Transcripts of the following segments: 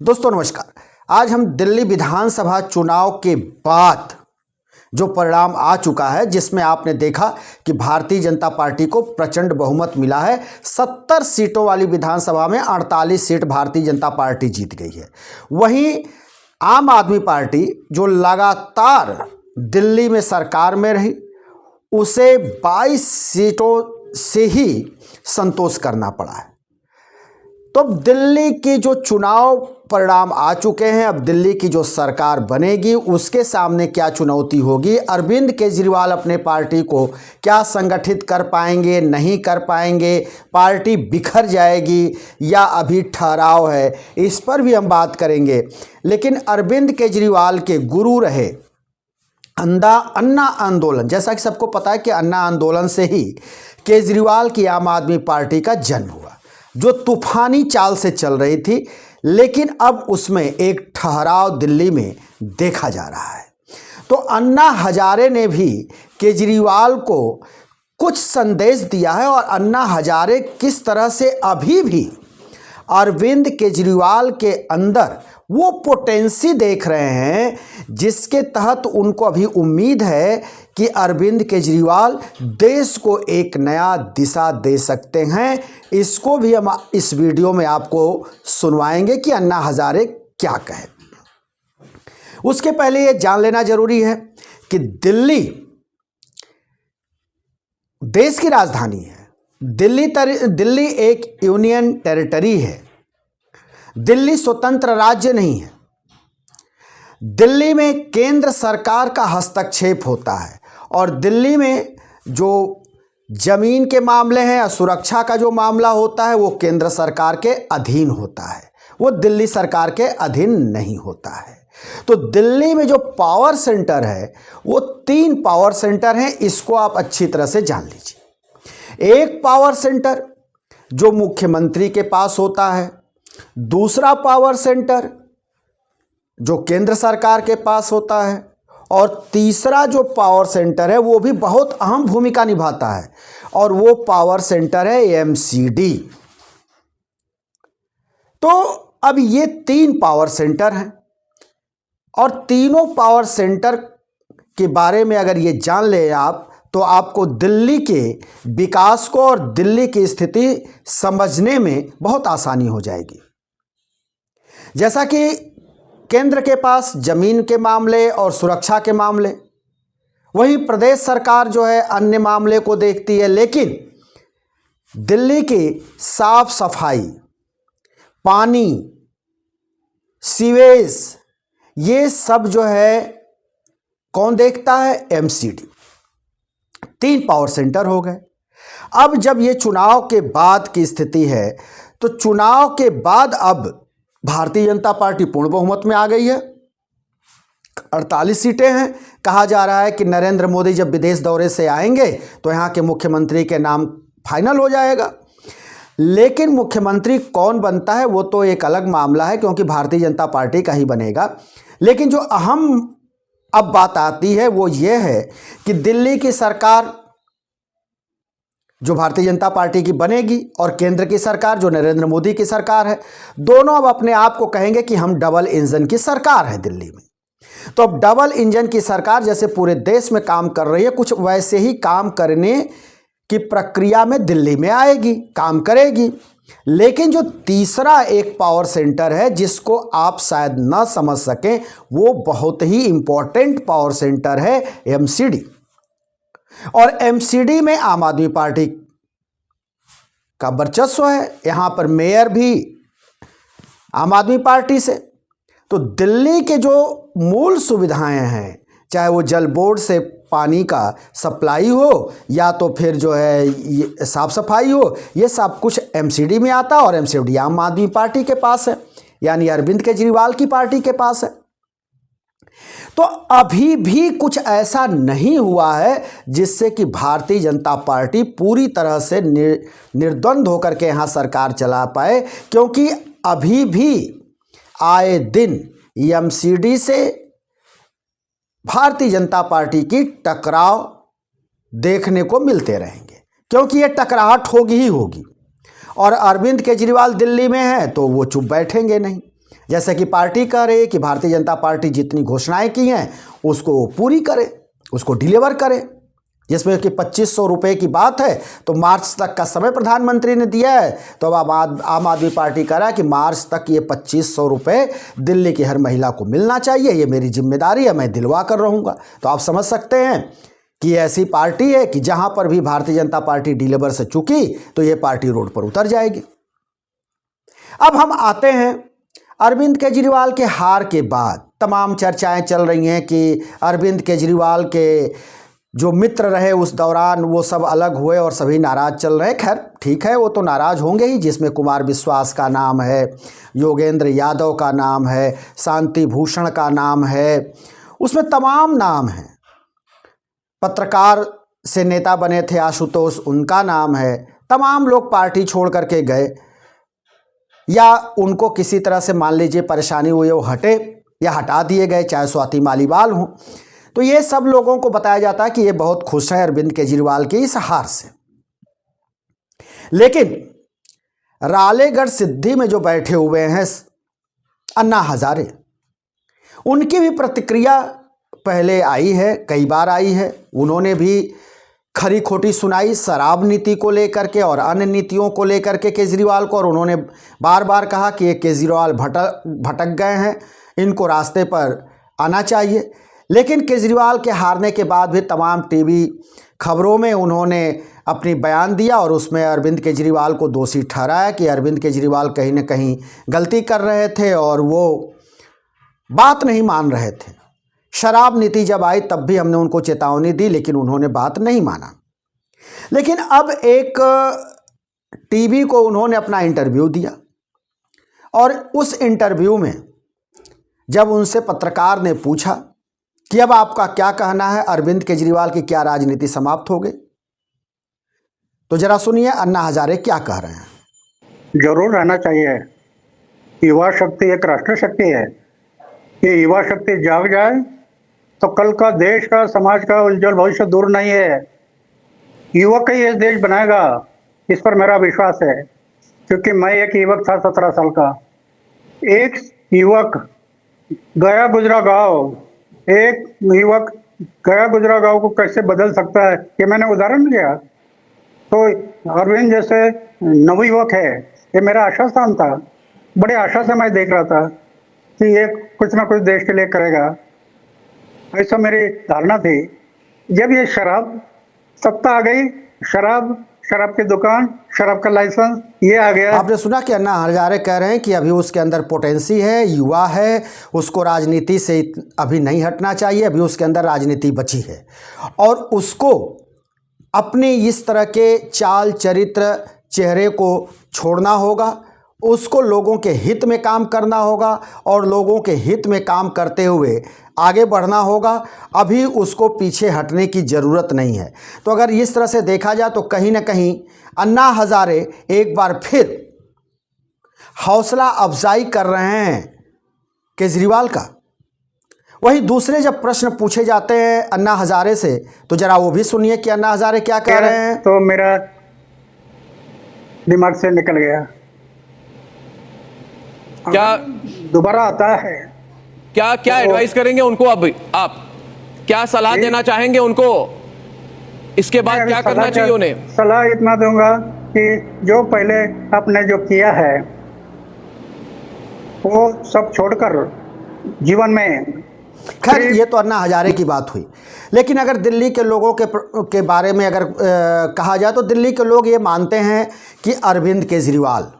दोस्तों नमस्कार। आज हम दिल्ली विधानसभा चुनाव के बाद जो परिणाम आ चुका है, जिसमें आपने देखा कि भारतीय जनता पार्टी को प्रचंड बहुमत मिला है। 70 सीटों वाली विधानसभा में 48 सीट भारतीय जनता पार्टी जीत गई है। वहीं आम आदमी पार्टी जो लगातार दिल्ली में सरकार में रही, उसे 22 सीटों से ही संतोष करना पड़ा है। तो अब दिल्ली के जो चुनाव परिणाम आ चुके हैं, अब दिल्ली की जो सरकार बनेगी उसके सामने क्या चुनौती होगी, अरविंद केजरीवाल अपने पार्टी को क्या संगठित कर पाएंगे, नहीं कर पाएंगे, पार्टी बिखर जाएगी या अभी ठहराव है, इस पर भी हम बात करेंगे। लेकिन अरविंद केजरीवाल के गुरु रहे अन्ना आंदोलन, जैसा कि सबको पता है कि अन्ना आंदोलन से ही केजरीवाल की आम आदमी पार्टी का जन्म हुआ, जो तूफानी चाल से चल रही थी। लेकिन अब उसमें एक ठहराव दिल्ली में देखा जा रहा है। तो अन्ना हजारे ने भी केजरीवाल को कुछ संदेश दिया है और अन्ना हजारे किस तरह से अभी भी अरविंद केजरीवाल के अंदर वो पोटेंसी देख रहे हैं, जिसके तहत उनको अभी उम्मीद है कि अरविंद केजरीवाल देश को एक नया दिशा दे सकते हैं। इसको भी हम इस वीडियो में आपको सुनवाएंगे कि अन्ना हजारे क्या कहे। उसके पहले ये जान लेना जरूरी है कि दिल्ली देश की राजधानी है। दिल्ली एक यूनियन टेरिटरी है। दिल्ली स्वतंत्र राज्य नहीं है। दिल्ली में केंद्र सरकार का हस्तक्षेप होता है और दिल्ली में जो जमीन के मामले हैं या सुरक्षा का जो मामला होता है वो केंद्र सरकार के अधीन होता है, वो दिल्ली सरकार के अधीन नहीं होता है। तो दिल्ली में जो पावर सेंटर है वो 3 पावर सेंटर हैं, इसको आप अच्छी तरह से जान लीजिए। एक पावर सेंटर जो मुख्यमंत्री के पास होता है, दूसरा पावर सेंटर जो केंद्र सरकार के पास होता है, और तीसरा जो पावर सेंटर है वो भी बहुत अहम भूमिका निभाता है और वो पावर सेंटर है एमसीडी। तो अब ये 3 पावर सेंटर हैं और तीनों पावर सेंटर के बारे में अगर ये जान ले आप, तो आपको दिल्ली के विकास को और दिल्ली की स्थिति समझने में बहुत आसानी हो जाएगी। जैसा कि केंद्र के पास जमीन के मामले और सुरक्षा के मामले, वहीं प्रदेश सरकार जो है अन्य मामले को देखती है। लेकिन दिल्ली की साफ सफाई, पानी, सीवेज, ये सब जो है कौन देखता है? एमसीडी। 3 पावर सेंटर हो गए। अब जब ये चुनाव के बाद की स्थिति है, तो चुनाव के बाद अब भारतीय जनता पार्टी पूर्ण बहुमत में आ गई है। 48 सीटें हैं। कहा जा रहा है कि नरेंद्र मोदी जब विदेश दौरे से आएंगे तो यहाँ के मुख्यमंत्री के नाम फाइनल हो जाएगा। लेकिन मुख्यमंत्री कौन बनता है वो तो एक अलग मामला है, क्योंकि भारतीय जनता पार्टी का ही बनेगा। लेकिन जो अहम अब बात आती है वो ये है कि दिल्ली की सरकार जो भारतीय जनता पार्टी की बनेगी और केंद्र की सरकार जो नरेंद्र मोदी की सरकार है, दोनों अब अपने आप को कहेंगे कि हम डबल इंजन की सरकार है दिल्ली में। तो अब डबल इंजन की सरकार जैसे पूरे देश में काम कर रही है, कुछ वैसे ही काम करने की प्रक्रिया में दिल्ली में आएगी, काम करेगी। लेकिन जो तीसरा एक पावर सेंटर है जिसको आप शायद न समझ सकें, वो बहुत ही इंपॉर्टेंट पावर सेंटर है एमसीडी। और एमसीडी में आम आदमी पार्टी का वर्चस्व है। यहां पर मेयर भी आम आदमी पार्टी से। तो दिल्ली के जो मूल सुविधाएं हैं, चाहे वो जल बोर्ड से पानी का सप्लाई हो या तो फिर जो है साफ सफाई हो, ये सब कुछ एमसीडी में आता है और एमसीडी आम आदमी पार्टी के पास है, यानी अरविंद केजरीवाल की पार्टी के पास है। तो अभी भी कुछ ऐसा नहीं हुआ है जिससे कि भारतीय जनता पार्टी पूरी तरह से निर्द्वंद होकर के यहाँ सरकार चला पाए, क्योंकि अभी भी आए दिन एमसीडी से भारतीय जनता पार्टी की टकराव देखने को मिलते रहेंगे, क्योंकि ये टकराहट होगी ही होगी। और अरविंद केजरीवाल दिल्ली में है तो वो चुप बैठेंगे नहीं। जैसे कि पार्टी कह रही है कि भारतीय जनता पार्टी जितनी घोषणाएं की हैं उसको पूरी करे, उसको डिलीवर करे, जिसमें कि 2500 रुपये की बात है तो मार्च तक का समय प्रधानमंत्री ने दिया है। तो अब आम आदमी पार्टी कह रहा है कि मार्च तक ये 2500 रुपये दिल्ली की हर महिला को मिलना चाहिए, ये मेरी जिम्मेदारी है, मैं दिलवा कर रहूँगा। तो आप समझ सकते हैं कि ऐसी पार्टी है कि जहाँ पर भी भारतीय जनता पार्टी डिलीवर से चुकी तो ये पार्टी रोड पर उतर जाएगी। अब हम आते हैं अरविंद केजरीवाल के हार के बाद तमाम चर्चाएं चल रही हैं कि अरविंद केजरीवाल के जो मित्र रहे उस दौरान वो सब अलग हुए और सभी नाराज़ चल रहे हैं। खैर ठीक है, वो तो नाराज़ होंगे ही, जिसमें कुमार विश्वास का नाम है, योगेंद्र यादव का नाम है, शांति भूषण का नाम है, उसमें तमाम नाम हैं। पत्रकार से नेता बने थे आशुतोष, उनका नाम है। तमाम लोग पार्टी छोड़ करके गए या उनको किसी तरह से मान लीजिए परेशानी हुई, वो हटे या हटा दिए गए, चाहे स्वाति मालीवाल हों। तो ये सब लोगों को बताया जाता है कि ये बहुत खुश है अरविंद केजरीवाल के इस हार से। लेकिन रालेगढ़ सिद्धि में जो बैठे हुए हैं अन्ना हजारे, उनकी भी प्रतिक्रिया पहले आई है, कई बार आई है। उन्होंने भी खरी खोटी सुनाई शराब नीति को लेकर के और अन्य नीतियों को लेकर के केजरीवाल को, और उन्होंने बार बार कहा कि ये केजरीवाल भटक गए हैं, इनको रास्ते पर आना चाहिए। लेकिन केजरीवाल के हारने के बाद भी तमाम टीवी खबरों में उन्होंने अपनी बयान दिया और उसमें अरविंद केजरीवाल को दोषी ठहराया कि अरविंद केजरीवाल कहीं ना कहीं गलती कर रहे थे और वो बात नहीं मान रहे थे। शराब नीति जब आई तब भी हमने उनको चेतावनी दी लेकिन उन्होंने बात नहीं माना। लेकिन अब एक टीवी को उन्होंने अपना इंटरव्यू दिया और उस इंटरव्यू में जब उनसे पत्रकार ने पूछा कि अब आपका क्या कहना है, अरविंद केजरीवाल की क्या राजनीति समाप्त हो गई, तो जरा सुनिए अन्ना हजारे क्या कह रहे हैं। जरूर रहना चाहिए। युवा शक्ति एक राष्ट्र शक्ति है। ये युवा शक्ति जाग जाए तो कल का देश का समाज का उज्जवल भविष्य दूर नहीं है। युवक ही ये देश बनाएगा, इस पर मेरा विश्वास है। क्योंकि मैं एक युवक था 17 साल का। एक युवक गया गुजरा गांव, एक युवक गया गुजरा गांव को कैसे बदल सकता है, ये मैंने उदाहरण दिया। तो अरविंद जैसे नवयुवक है, ये मेरा आशा स्थान था। बड़े आशा से मैं देख रहा था कि ये कुछ ना कुछ देश के लिए करेगा, ऐसा मेरी धारणा थी। जब ये शराब सत्ता आ गई, शराब की दुकान, शराब का लाइसेंस ये आ गया। आपने सुना कि अन्ना हजारे कह रहे हैं कि अभी उसके अंदर पोटेंसी है, युवा है, उसको राजनीति से अभी नहीं हटना चाहिए, अभी उसके अंदर राजनीति बची है और उसको अपने इस तरह के चाल चरित्र चेहरे को छोड़ना होगा, उसको लोगों के हित में काम करना होगा और लोगों के हित में काम करते हुए आगे बढ़ना होगा। अभी उसको पीछे हटने की ज़रूरत नहीं है। तो अगर इस तरह से देखा जाए तो कहीं ना कहीं अन्ना हजारे एक बार फिर हौसला अफजाई कर रहे हैं केजरीवाल का। वहीं दूसरे जब प्रश्न पूछे जाते हैं अन्ना हजारे से तो जरा वो भी सुनिए कि अन्ना हजारे क्या कह रहे हैं। तो मेरा दिमाग से निकल गया, क्या दोबारा आता है। क्या क्या एडवाइस करेंगे उनको? अब आप क्या सलाह देना चाहेंगे उनको? इसके बाद क्या करना चाहिए उन्हें? सलाह इतना दूंगा कि जो पहले आपने जो किया है वो सब छोड़कर जीवन में। खैर ये तो अन्ना हजारे की बात हुई, लेकिन अगर दिल्ली के लोगों के बारे में अगर कहा जाए तो दिल्ली के लोग ये मानते हैं कि अरविंद केजरीवाल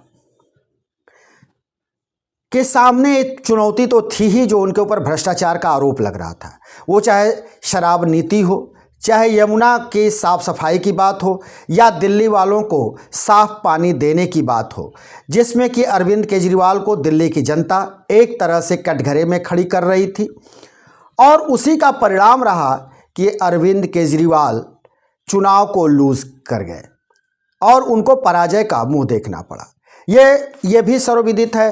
के सामने एक चुनौती तो थी ही जो उनके ऊपर भ्रष्टाचार का आरोप लग रहा था। वो चाहे शराब नीति हो, चाहे यमुना की साफ सफाई की बात हो या दिल्ली वालों को साफ पानी देने की बात हो, जिसमें कि अरविंद केजरीवाल को दिल्ली की जनता एक तरह से कटघरे में खड़ी कर रही थी और उसी का परिणाम रहा कि अरविंद केजरीवाल चुनाव को लूज कर गए और उनको पराजय का मुंह देखना पड़ा। ये भी सर्वविदित है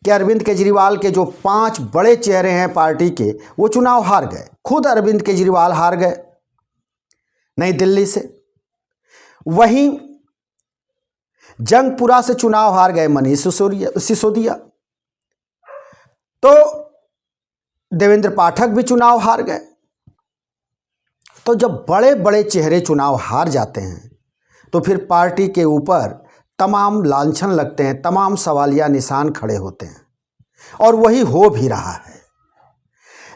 कि अरविंद केजरीवाल के जो 5 बड़े चेहरे हैं पार्टी के, वो चुनाव हार गए। खुद अरविंद केजरीवाल हार गए नई दिल्ली से। वहीं जंगपुरा से चुनाव हार गए मनीष सिसोदिया। तो देवेंद्र पाठक भी चुनाव हार गए। तो जब बड़े बड़े चेहरे चुनाव हार जाते हैं तो फिर पार्टी के ऊपर तमाम लांछन लगते हैं, तमाम सवालिया निशान खड़े होते हैं, और वही हो भी रहा है।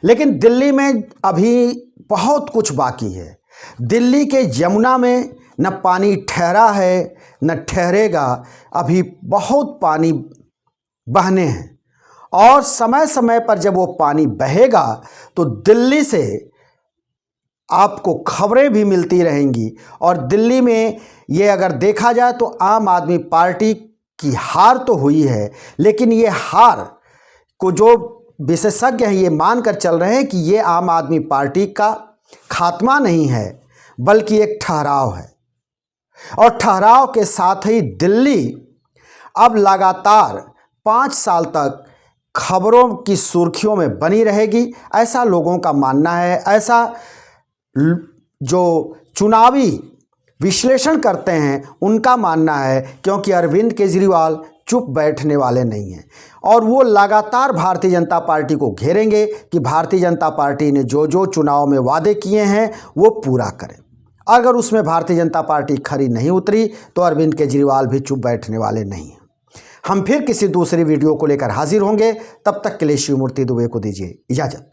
लेकिन दिल्ली में अभी बहुत कुछ बाकी है। दिल्ली के यमुना में न पानी ठहरा है न ठहरेगा, अभी बहुत पानी बहने हैं, और समय समय पर जब वो पानी बहेगा तो दिल्ली से आपको खबरें भी मिलती रहेंगी। और दिल्ली में ये अगर देखा जाए तो आम आदमी पार्टी की हार तो हुई है, लेकिन ये हार को जो विशेषज्ञ हैं ये मानकर चल रहे हैं कि ये आम आदमी पार्टी का खात्मा नहीं है बल्कि एक ठहराव है। और ठहराव के साथ ही दिल्ली अब लगातार 5 साल तक खबरों की सुर्खियों में बनी रहेगी, ऐसा लोगों का मानना है। ऐसा जो चुनावी विश्लेषण करते हैं उनका मानना है, क्योंकि अरविंद केजरीवाल चुप बैठने वाले नहीं हैं और वो लगातार भारतीय जनता पार्टी को घेरेंगे कि भारतीय जनता पार्टी ने जो जो चुनाव में वादे किए हैं वो पूरा करें। अगर उसमें भारतीय जनता पार्टी खरी नहीं उतरी तो अरविंद केजरीवाल भी चुप बैठने वाले नहीं हैं। हम फिर किसी दूसरी वीडियो को लेकर हाजिर होंगे, तब तक के लिए शिव मूर्ति दुबे को दीजिए इजाज़त।